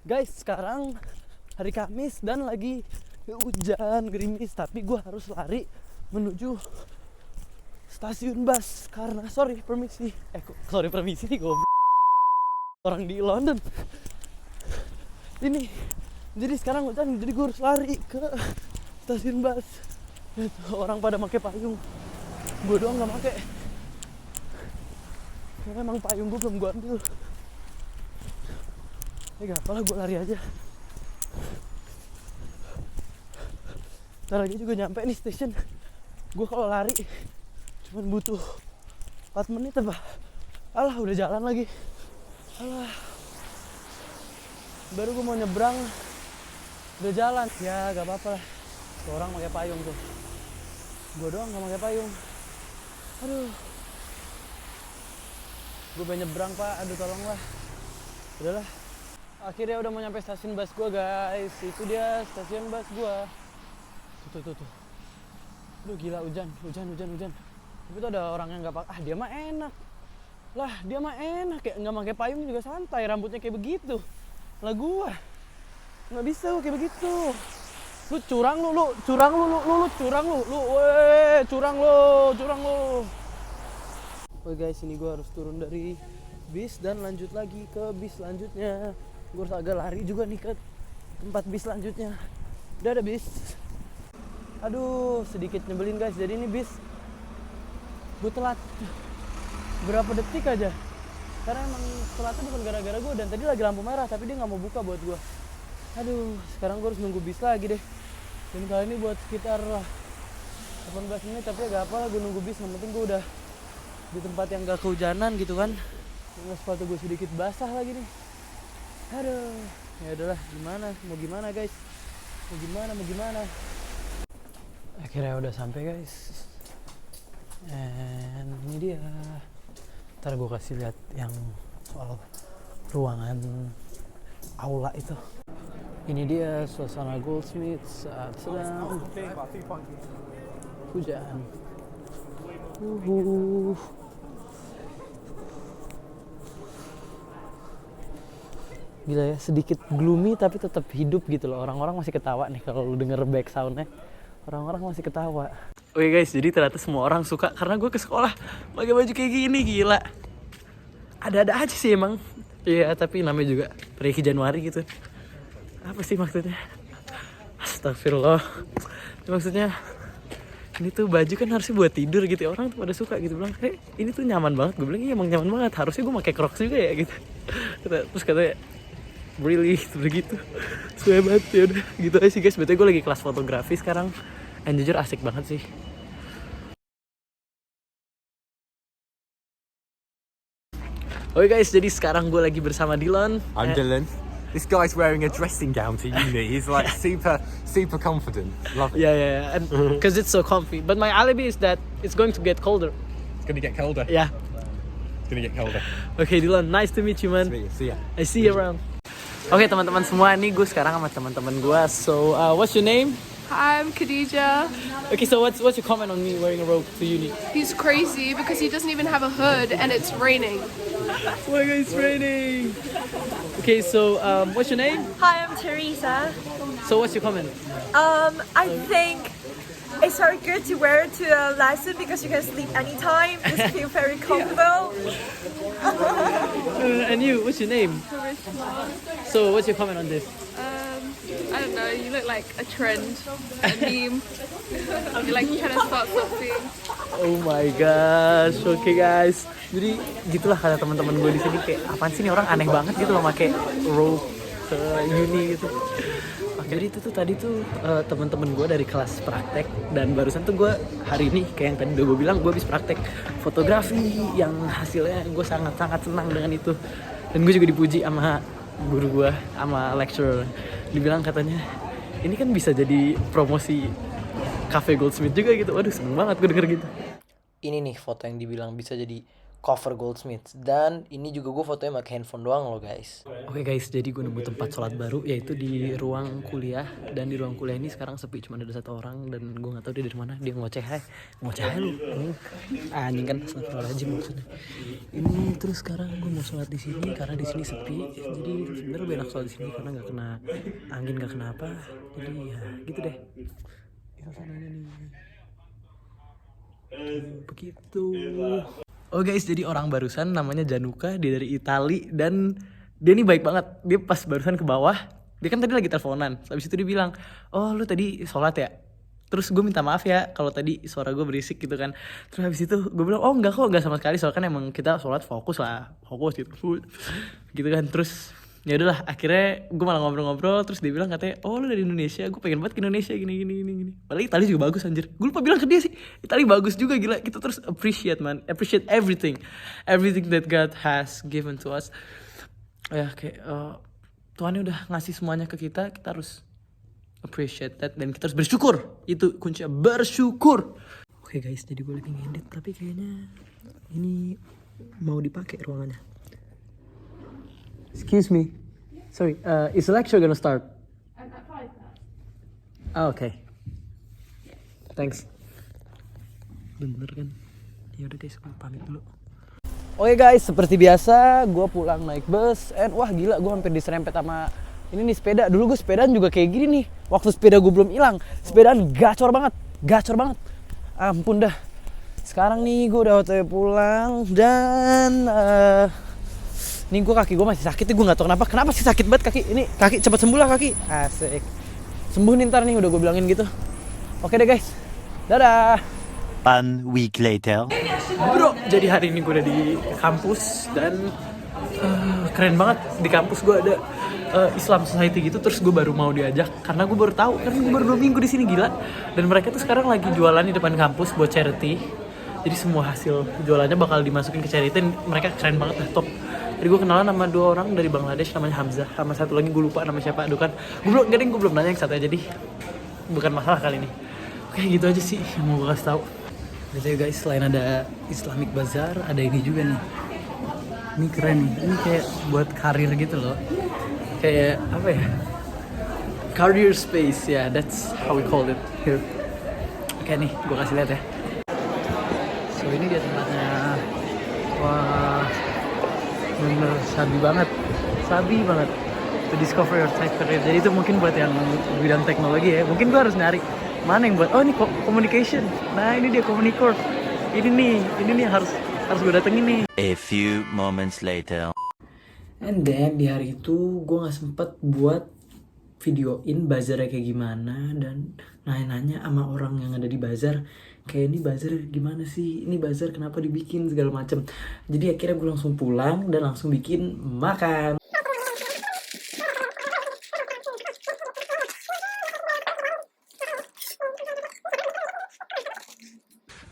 Guys, sekarang hari Kamis dan lagi hujan gerimis, tapi gue harus lari menuju stasiun bus karena permisi nih goblok orang di London ini. Jadi sekarang hujan, jadi gue harus lari ke stasiun bus. Orang pada pakai payung, gue doang nggak pakai karena emang payung gue belum gue ambil. Gak apalah, gue lari aja. Ntar lagi juga nyampe nih station. Gue kalau lari cuman butuh 4 menit apa. Alah, udah jalan lagi. Alah, baru gue mau nyebrang udah jalan. Ya gak apa-apa lah, tuh orang pakai payung tuh, gue doang gak pakai payung. Aduh, gue pengen nyebrang pak, aduh tolonglah. Udahlah, akhirnya udah mau nyampe stasiun bus gue guys. Itu dia stasiun bus gue. Tuh. Aduh gila, hujan. Tapi tuh ada orang yang gak pakai. Dia mah enak kayak nggak pakai payung juga santai, rambutnya kayak begitu. Lah gue nggak bisa kayak begitu. Lu curang lu. Oke guys, ini gue harus turun dari bis dan lanjut lagi ke bis selanjutnya. Gue harus agak lari juga nih ke tempat bis selanjutnya. Udah ada bis. Aduh, sedikit nyebelin guys. Jadi ini bis gue telat berapa detik aja, karena emang telatnya bukan gara-gara gue, dan tadi lagi lampu merah tapi dia nggak mau buka buat gue. Aduh, sekarang gue harus nunggu bis lagi deh, dan kali ini buat sekitar 18 menit. Tapi ya gak apa lah, gue nunggu bis, yang penting gue udah di tempat yang gak kehujanan gitu kan. Nggak, sepatu gue sedikit basah lagi nih. Aduh, ya udahlah, gimana guys, mau gimana. Akhirnya udah sampai guys, and ini dia. Ntar gue kasih lihat yang soal ruangan aula itu. Ini dia suasana Goldsmith saat sedang hujan. Gila ya, sedikit gloomy tapi tetap hidup gitu loh. Orang-orang masih ketawa nih kalau lu denger back soundnya. Orang-orang masih ketawa. Oke guys, jadi ternyata semua orang suka karena gue ke sekolah pakai baju kayak gini. Gila, ada-ada aja sih emang. Iya, tapi namanya juga pergi Januari gitu. Apa sih maksudnya? Astagfirullah. Maksudnya ini tuh baju kan harusnya buat tidur gitu ya. Orang tuh pada suka gitu, bilang ini tuh nyaman banget. Gue bilang iya emang nyaman banget, harusnya gue pakai Crocs juga ya gitu. Terus katanya really begitu. Sesuai banget. Ya udah gitu aja sih guys. Betul, gue lagi kelas fotografi sekarang. And jujur asik banget sih. Oke guys, jadi sekarang gue lagi bersama Dylan. I'm Dylan. This guy's wearing a dressing gown to uni. He's like super confident. Love it. Yeah. And because it's so comfy. But my alibi is that it's going to get colder. It's gonna get colder. Yeah. It's gonna get colder. Okay, Dylan, nice to meet you, man. See ya. I see you around. Oke teman-teman semua, nih gue sekarang sama teman-teman gue. So, what's your name? Hi, I'm Khadija. Okay, so what's your comment on me wearing a robe to uni? He's crazy because he doesn't even have a hood and it's raining. Oh my God, it's raining. Okay, so what's your name? Hi, I'm Teresa. So what's your comment? I think it's very good to wear it to a lesson because you can sleep anytime. Just feel very comfortable. And you, what's your name? So what's your comment on this? I don't know, you look like a trend, a meme. You're like trying to start something. Oh my gosh, oke guys. Jadi gitulah kata teman-teman gue di sini, kayak apaan sih nih orang aneh banget gitu loh pakai robe ke uni gitu. Jadi itu tuh tadi tuh teman-teman gue dari kelas praktek, dan barusan tuh gue hari ini kayak yang tadi udah gue bilang, gue habis praktek fotografi yang hasilnya gue sangat-sangat senang dengan itu. Dan gue juga dipuji sama guru gue, sama lecturer. Dibilang katanya ini kan bisa jadi promosi Cafe Goldsmith juga gitu. Waduh, seneng banget gue denger gitu. Ini nih foto yang dibilang bisa jadi cover Goldsmiths. Dan ini juga gue fotonya pakai handphone doang loh guys. Oke guys, jadi gue nemu tempat sholat baru, yaitu di ruang kuliah. Dan di ruang kuliah ini sekarang sepi, cuma ada 1 orang. Dan gue gak tahu dia dari mana. Dia ngoceh hai lu. Anjing kan, astagfirullahaladzim maksudnya. Ini terus sekarang gue mau sholat di sini karena di sini sepi. Jadi sebenarnya lebih enak sholat di sini karena gak kena angin, gak kena apa. Jadi ya gitu deh. Suasananya nih begitu. Oh guys, jadi orang barusan namanya Januka, dia dari Itali dan dia nih baik banget. Dia pas barusan ke bawah, dia kan tadi lagi teleponan. Habis itu dia bilang, "Oh, lu tadi sholat ya?" Terus gue minta maaf ya kalau tadi suara gue berisik gitu kan. Terus habis itu gue bilang, "Oh enggak kok, enggak sama sekali, soalnya kan emang kita sholat fokus gitu." Gitu kan. Terus ya udahlah, akhirnya gue malah ngobrol-ngobrol. Terus dia bilang katanya, "Oh lu dari Indonesia, gue pengen banget ke Indonesia gini." Padahal Itali juga bagus anjir. Gue lupa bilang ke dia sih, Itali bagus juga, gila. Kita terus appreciate everything that God has given to us. Ya kayak Tuhan udah ngasih semuanya ke kita harus appreciate that dan kita harus bersyukur. Itu kuncinya, bersyukur. Oke guys, jadi gue lagi ngedit tapi kayaknya ini mau dipakai ruangannya. Excuse me. Sorry, is the lecture gonna start? At 5 now. Oh, okay. Thanks. Bener kan? Ya udah guys, gue pamit dulu. Oke guys, seperti biasa gue pulang naik bus. Wah gila, gue hampir diserempet sama ini nih sepeda. Dulu gue sepedaan juga kayak gini nih. Waktu sepeda gue belum hilang, sepedaan gacor banget. Ampun dah. Sekarang nih gue udah OTW pulang dan ini kaki gue masih sakit nih, gue gak tau kenapa sih sakit banget kaki. Ini kaki cepet sembuh lah kaki. Asik. Sembuh nih ntar nih, udah gue bilangin gitu. Oke deh guys, dadah. 1 week later. Bro, jadi hari ini gue udah di kampus dan keren banget. Di kampus gue ada Islam Society gitu, terus gue baru mau diajak karena gue baru tahu, karena gue baru 2 minggu di sini, gila. Dan mereka tuh sekarang lagi jualan di depan kampus buat charity. Jadi semua hasil jualannya bakal dimasukin ke charity. Mereka keren banget lah, top. Jadi gue kenalan sama 2 orang dari Bangladesh, namanya Hamzah, sama satu lagi gue lupa nama siapa. Aduh kan, gue belum nanya yang satu aja, jadi bukan masalah kali ini. Oke, gitu aja sih yang mau gue kasih tahu. Jadi guys, selain ada Islamic Bazaar, ada ini juga nih. Ini keren nih, ini kayak buat karir gitu loh. Kayak apa ya? Career space, ya, that's how we call it here. Oke nih, gue kasih lihat ya. So ini dia tempatnya. Wah, bener sabi banget to discover your tech career. Jadi itu mungkin buat yang bidang teknologi ya, mungkin gue harus nyari mana yang buat, oh ini communication, nah ini dia Communicorp, ini nih harus gue datengin nih. A few moments later. And then di hari itu gue nggak sempet buat videoin bazarnya kayak gimana dan nanya-nanya sama orang yang ada di bazar, kayak ini bazar gimana sih, ini bazar kenapa dibikin segala macem. Jadi akhirnya gue langsung pulang dan langsung bikin makan.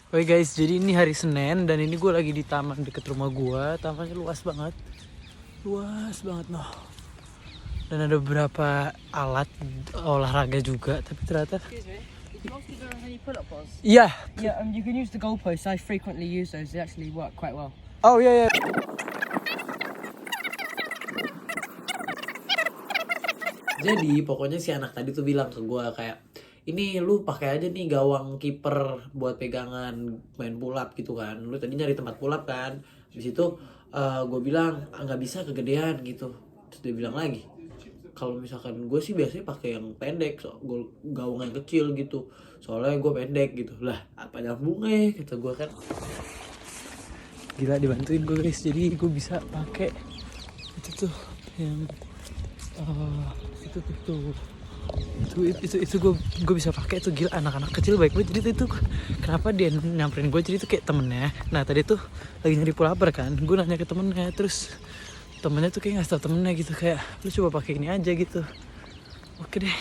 Oke guys, jadi ini hari Senin dan ini gue lagi di taman deket rumah gue. Tamannya luas banget noh. Dan ada beberapa alat olahraga juga, tapi ternyata iya. Yeah, you can use the goalposts. I frequently use those. They actually work quite well. Oh iya. Jadi pokoknya si anak tadi tuh bilang ke gue kayak, ini lu pakai aja nih gawang kiper buat pegangan main pulap gitu kan. Lu tadi nyari tempat pulap kan. Habis itu gue bilang nggak bisa, kegedean gitu. Terus dia bilang lagi, kalau misalkan gue sih biasanya pakai yang pendek, gawang yang kecil gitu. Soalnya gue pendek gitu. Lah apa nyambungnya kata gue kan. Gila, dibantuin gue guys. Jadi gue bisa pakai itu tuh yang itu gue bisa pakai itu. Gila, anak-anak kecil baik banget. Jadi itu kenapa dia nyamperin gue, jadi itu kayak temennya. Nah tadi tuh lagi nyari pulper kan, gue nanya ke temennya, terus temennya tuh kayak ngasih tau temennya gitu kayak, lu coba pakai ini aja gitu. Oke deh,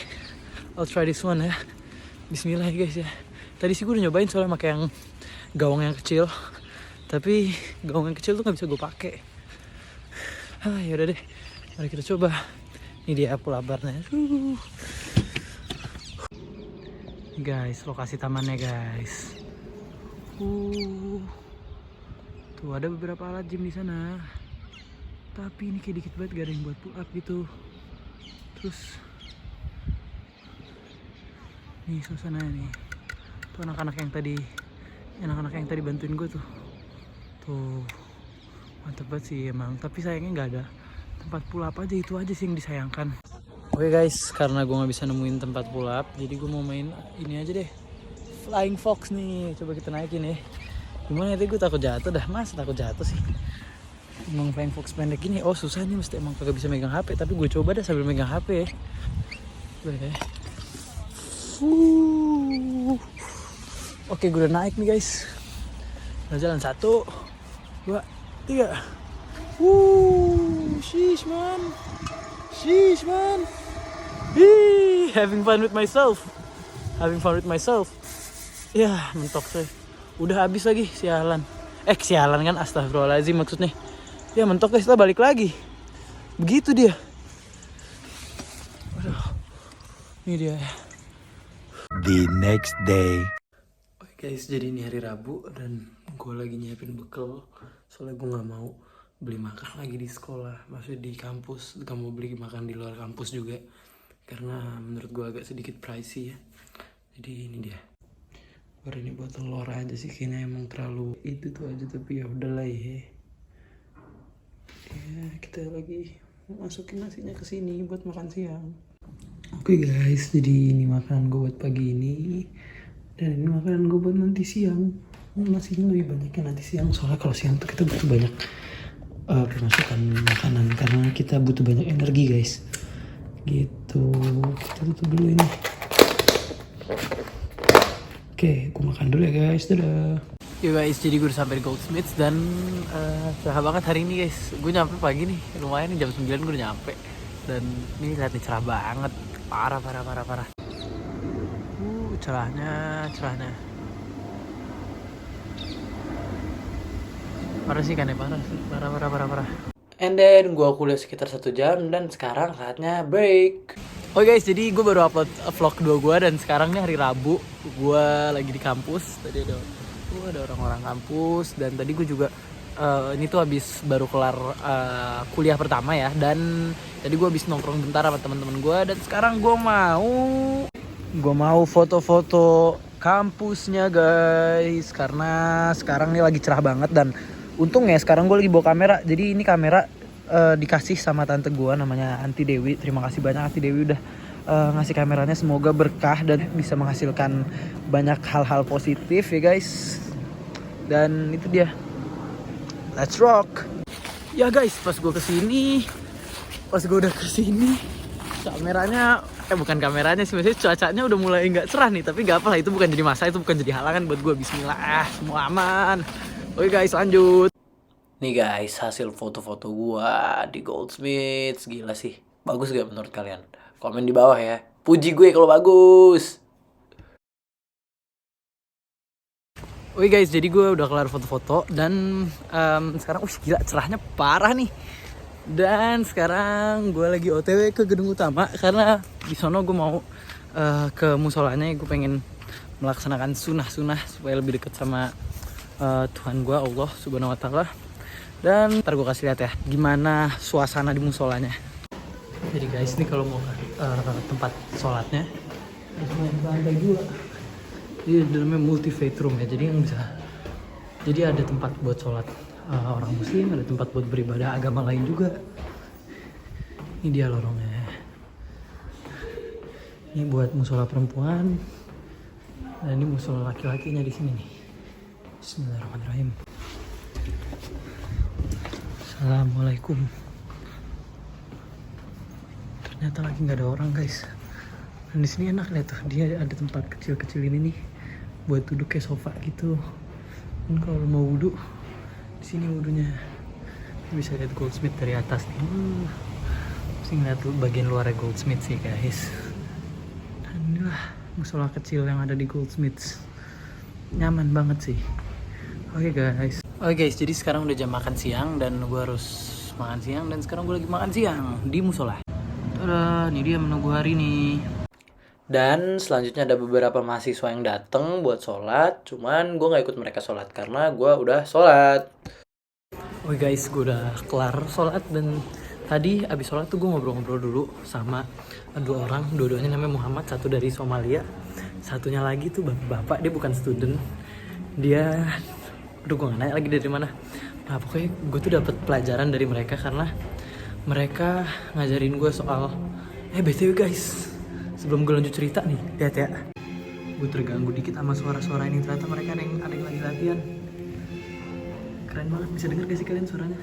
I'll try this one ya. Bismillah ya guys ya. Tadi sih gue udah nyobain soalnya pakai yang gawang yang kecil, tapi gawang yang kecil tuh nggak bisa gue pakai. Yaudah deh, mari kita coba. Ini dia pulabarnya. Guys, lokasi tamannya guys. Tuh ada beberapa alat gym di sana. Tapi ini kayak dikit banget, gak ada yang buat pull up gitu. Terus nih suasananya nih. Tuh anak-anak yang tadi bantuin gue tuh. Tuh mantep banget sih emang. Tapi sayangnya nggak ada tempat pull up aja, itu aja sih yang disayangkan. Oke guys, karena gue nggak bisa nemuin tempat pull up, jadi gue mau main ini aja deh. Flying Fox nih, coba kita naikin ya. Gimana gue takut jatuh dah, mas takut jatuh sih. Emang Flying Fox pendek ini, oh susah nih, mesti emang kagak bisa megang HP. Tapi gue coba dah sambil megang HP ya. Boleh ya. Oke, gue udah naik nih guys. Udah jalan 1, 2, 3. Sheesh man. Having fun with myself. Ya, mentok coy. Udah habis lagi, sialan. Sialan kan, astagfirullahaladzim maksudnya. Ya mentok guys, kita balik lagi. Begitu dia. Aduh. Ini dia. The next day. Oke guys, jadi ini hari Rabu dan gue lagi nyiapin bekal. Soalnya gue gak mau beli makan lagi di sekolah. Maksudnya di kampus, gak mau beli makan di luar kampus juga. Karena menurut gue agak sedikit pricey ya. Jadi ini dia. Baru ini buat telur aja sih, kayaknya emang terlalu itu tuh aja. Tapi ya udahlah ya. Ya kita lagi masukin nasinya ke sini buat makan siang. Oke guys, jadi ini makanan gue buat pagi ini. Dan ini makanan gue buat nanti siang. Nasinya lebih banyak ya nanti siang. Soalnya kalau siang tuh kita butuh banyak pemasukan makanan. Karena kita butuh banyak energi guys. Gitu. Kita tutup dulu ini. Oke, gue makan dulu ya guys. Dadah. Yo guys, jadi gue udah sampai di Goldsmiths. Dan cerah banget hari ini guys. Gue nyampe pagi nih. Lumayan nih, jam 9 gue udah nyampe. Dan ini lihat nih, cerah banget. Parah. Cerahnya. Parah sih kan ya, parah. And then gue kuliah sekitar 1 jam dan sekarang saatnya break. Oke guys, jadi gue baru upload vlog kedua gue dan sekarang nih hari Rabu. Gue lagi di kampus. Tadi ada orang-orang kampus dan tadi gue juga ini tuh baru kelar kuliah pertama ya. Dan tadi gue habis nongkrong bentar sama teman-teman gue dan sekarang gue mau foto-foto kampusnya guys, karena sekarang ini lagi cerah banget. Dan untungnya sekarang gue lagi bawa kamera. Jadi ini kamera dikasih sama tante gue, namanya Anti Dewi. Terima kasih banyak Anti Dewi udah ngasih kameranya. Semoga berkah dan bisa menghasilkan banyak hal-hal positif ya guys. Dan itu dia, let's rock ya guys. Pas gue udah kesini kameranya bukan kameranya sih, maksudnya cuacanya udah mulai nggak cerah nih. Tapi gak apa lah, itu bukan jadi masalah, itu bukan jadi halangan buat gue. Bismillah, semua aman. Oke guys, lanjut. Nih guys, hasil foto-foto gue di Goldsmiths. Gila sih, bagus gak menurut kalian? Komen di bawah ya, puji gue kalau bagus. Oke guys, jadi gue udah kelar foto-foto dan sekarang gila cerahnya parah nih. Dan sekarang gue lagi OTW ke gedung utama karena di sono gue mau ke musolanya. Gue pengen melaksanakan sunah-sunah supaya lebih dekat sama Tuhan gue, Allah Subhanahu Wa Taala. Dan ntar gue kasih lihat ya gimana suasana di musolanya. Jadi guys, ini kalau mau tempat sholatnya di lantai 2. Jadi dalamnya multi faith room ya. Jadi ada tempat buat sholat orang muslim, ada tempat buat beribadah agama lain juga. Ini dia lorongnya. Ini buat musola perempuan. Dan ini musola laki-lakinya di sini nih. Bismillahirrahmanirrahim. Assalamualaikum. Ternyata lagi nggak ada orang guys. Dan di sini enak lihat tuh, dia ada tempat kecil-kecil ini nih buat duduk kayak sofa gitu. Dan kalau mau wudhu, di sini wudhunya bisa lihat Goldsmith dari atas nih. Mesti ngeliat tuh bagian luarnya Goldsmith sih guys. Dan inilah musola kecil yang ada di Goldsmiths. Nyaman banget sih. Oke guys, jadi sekarang udah jam makan siang dan gue harus makan siang. Dan sekarang gue lagi makan siang di musola. Tada, ini dia menu gue hari ini. Dan selanjutnya ada beberapa mahasiswa yang datang buat sholat. Cuman gue gak ikut mereka sholat karena gue udah sholat. Oke guys, gue udah kelar sholat dan tadi abis sholat tuh gue ngobrol-ngobrol dulu sama dua orang, dua-duanya namanya Muhammad, satu dari Somalia, satunya lagi tuh bapak, dia bukan student, dia, aduh gue gak nanya lagi dari mana. Nah pokoknya gue tuh dapet pelajaran dari mereka karena mereka ngajarin gue soal, BTW guys, sebelum gue lanjut cerita nih, lihat ya, gue terganggu dikit sama suara-suara ini, ternyata mereka ada yang lagi latihan. Keren banget, bisa denger gak sih kalian suaranya?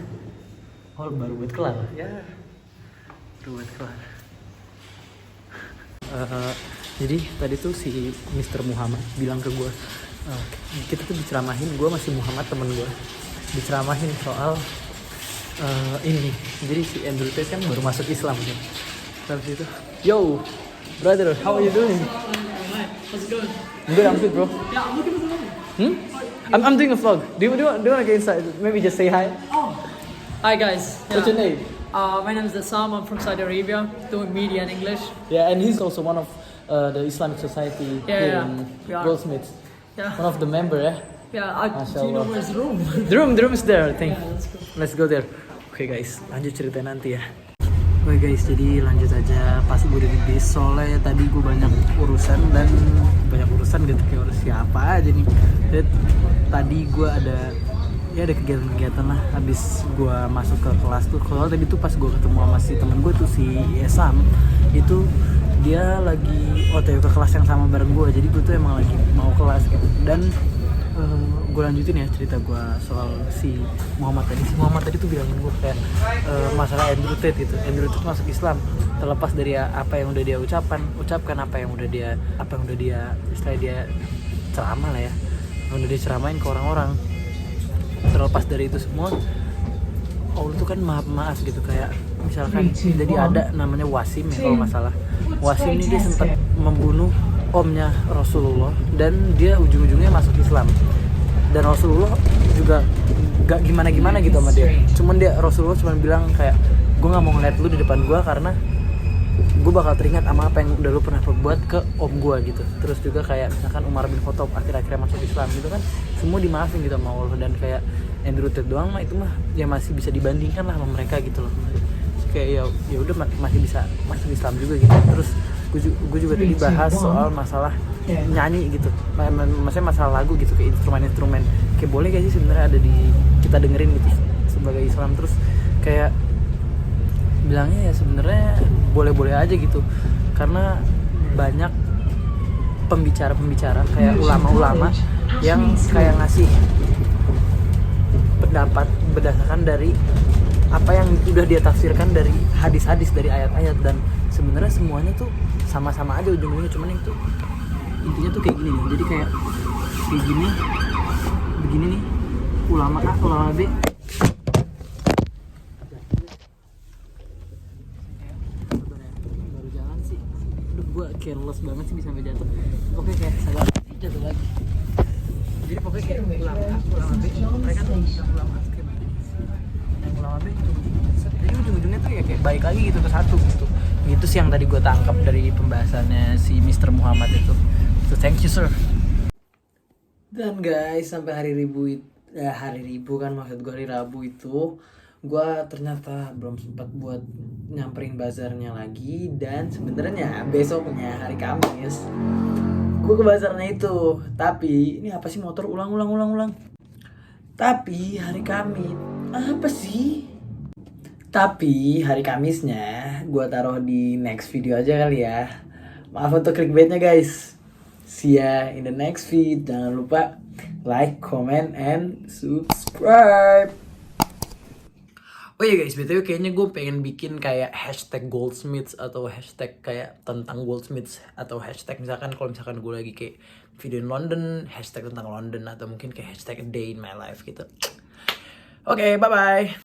Oh baru buat kelar ya, baru buat kelar. Jadi tadi tuh si Mr. Muhammad bilang ke gue, kita tuh diceramahin, gue masih Muhammad temen gue, diceramahin soal ini. Jadi si Andrew Tate kan baru masuk Islam kan. Terus itu, yo brother, how are you doing? How's it going? Good, I'm good bro. Yeah, I'm looking for the movie. I'm doing a vlog. Do you want to get inside? Maybe just say hi. Hi guys. What's your name? My name is Assam. I'm from Saudi Arabia, doing media and English. Yeah, and he's also one of the Islamic Society here in Yeah. Goldsmiths. Yeah. One of the member, yeah. Yeah. Do you know where's the room? The room is there, I think. Yeah, let's go. Let's go there. Oke guys, lanjut cerita nanti ya. Oke guys, jadi lanjut aja pas gue udah di bis. Soalnya tadi gue banyak urusan gitu, kayak urus siapa aja nih. Dan tadi gue ada kegiatan-kegiatan lah. Habis gue masuk ke kelas tuh, kalau tadi tuh pas gue ketemu sama si temen gue tuh si Esam, itu dia lagi OTW ke kelas yang sama bareng gue. Jadi gue tuh emang lagi mau kelas gitu. Dan gue lanjutin ya cerita gue soal si Muhammad tadi. Si Muhammad tadi tuh bilang gue kayak masalah Andrew Tate gitu. Andrew Tate masuk Islam terlepas dari apa yang udah dia ucapkan apa yang udah dia istilahnya dia ceramah lah ya, yang udah dia ceramain ke orang-orang. Terlepas dari itu semua, Allah tuh kan maaf gitu. Kayak misalkan jadi ada namanya Wasim ya kalau nggak salah. Wasim ini dia sempat membunuh omnya Rasulullah dan dia ujung-ujungnya masuk Islam. Dan Rasulullah juga gak gimana-gimana gitu sama dia. Rasulullah cuma bilang kayak, gue gak mau ngeliat lu di depan gue karena gue bakal teringat sama apa yang udah lu pernah perbuat ke om gue gitu. Terus juga kayak misalkan Umar bin Khattab akhir-akhirnya masuk Islam gitu kan, semua dimaafin gitu sama Allah. Dan kayak Andrew Tate doang mah itu mah ya masih bisa dibandingkan lah sama mereka gitu loh. Kayak ya udah masih bisa masuk Islam juga gitu. Terus gue juga tadi bahas soal masalah nyanyi gitu, maksudnya masalah lagu gitu, kayak instrumen kayak boleh gak sih sebenarnya ada di kita dengerin gitu sebagai Islam. Terus kayak bilangnya ya sebenarnya boleh-boleh aja gitu, karena banyak pembicara kayak ulama-ulama yang kayak ngasih pendapat berdasarkan dari apa yang udah dia tafsirkan dari hadis-hadis, dari ayat-ayat. Dan sebenarnya semuanya tuh sama-sama aja ujung-ujungnya, cuman itu intinya tuh kayak gini nih. Jadi kayak begini nih, ulama A, ulama B. Baru jalan sih, aduh gue careless banget sih bisa sampai jatuh. Oke kayak salah jatuh lagi. Jadi pokoknya kayak ulama A, ulama B, mereka tuh ulama A kayak begini. Yang ulama B jadi ujung-ujungnya tuh ya kayak baik lagi gitu ke satu gitu. Itu sih yang tadi gue tangkap dari pembahasannya si Mr. Muhammad itu. So thank you sir. Dan guys, sampai hari Rabu kan, maksud gue hari Rabu itu gue ternyata belum sempat buat nyamperin bazarnya lagi. Dan sebenarnya besoknya hari Kamis gue ke bazarnya itu. Tapi ini apa sih motor ulang. Tapi hari Kamis apa sih? Tapi hari Kamisnya gue taruh di next video aja kali ya. Maaf untuk clickbaitnya guys. See ya in the next feed. Jangan lupa like, comment, and subscribe. Oh iya guys, BTW kayaknya gue pengen bikin kayak hashtag Goldsmiths atau hashtag kayak tentang Goldsmiths, atau hashtag misalkan kalau misalkan gue lagi kayak video in London, hashtag tentang London, atau mungkin kayak hashtag a day in my life gitu. Oke, bye-bye.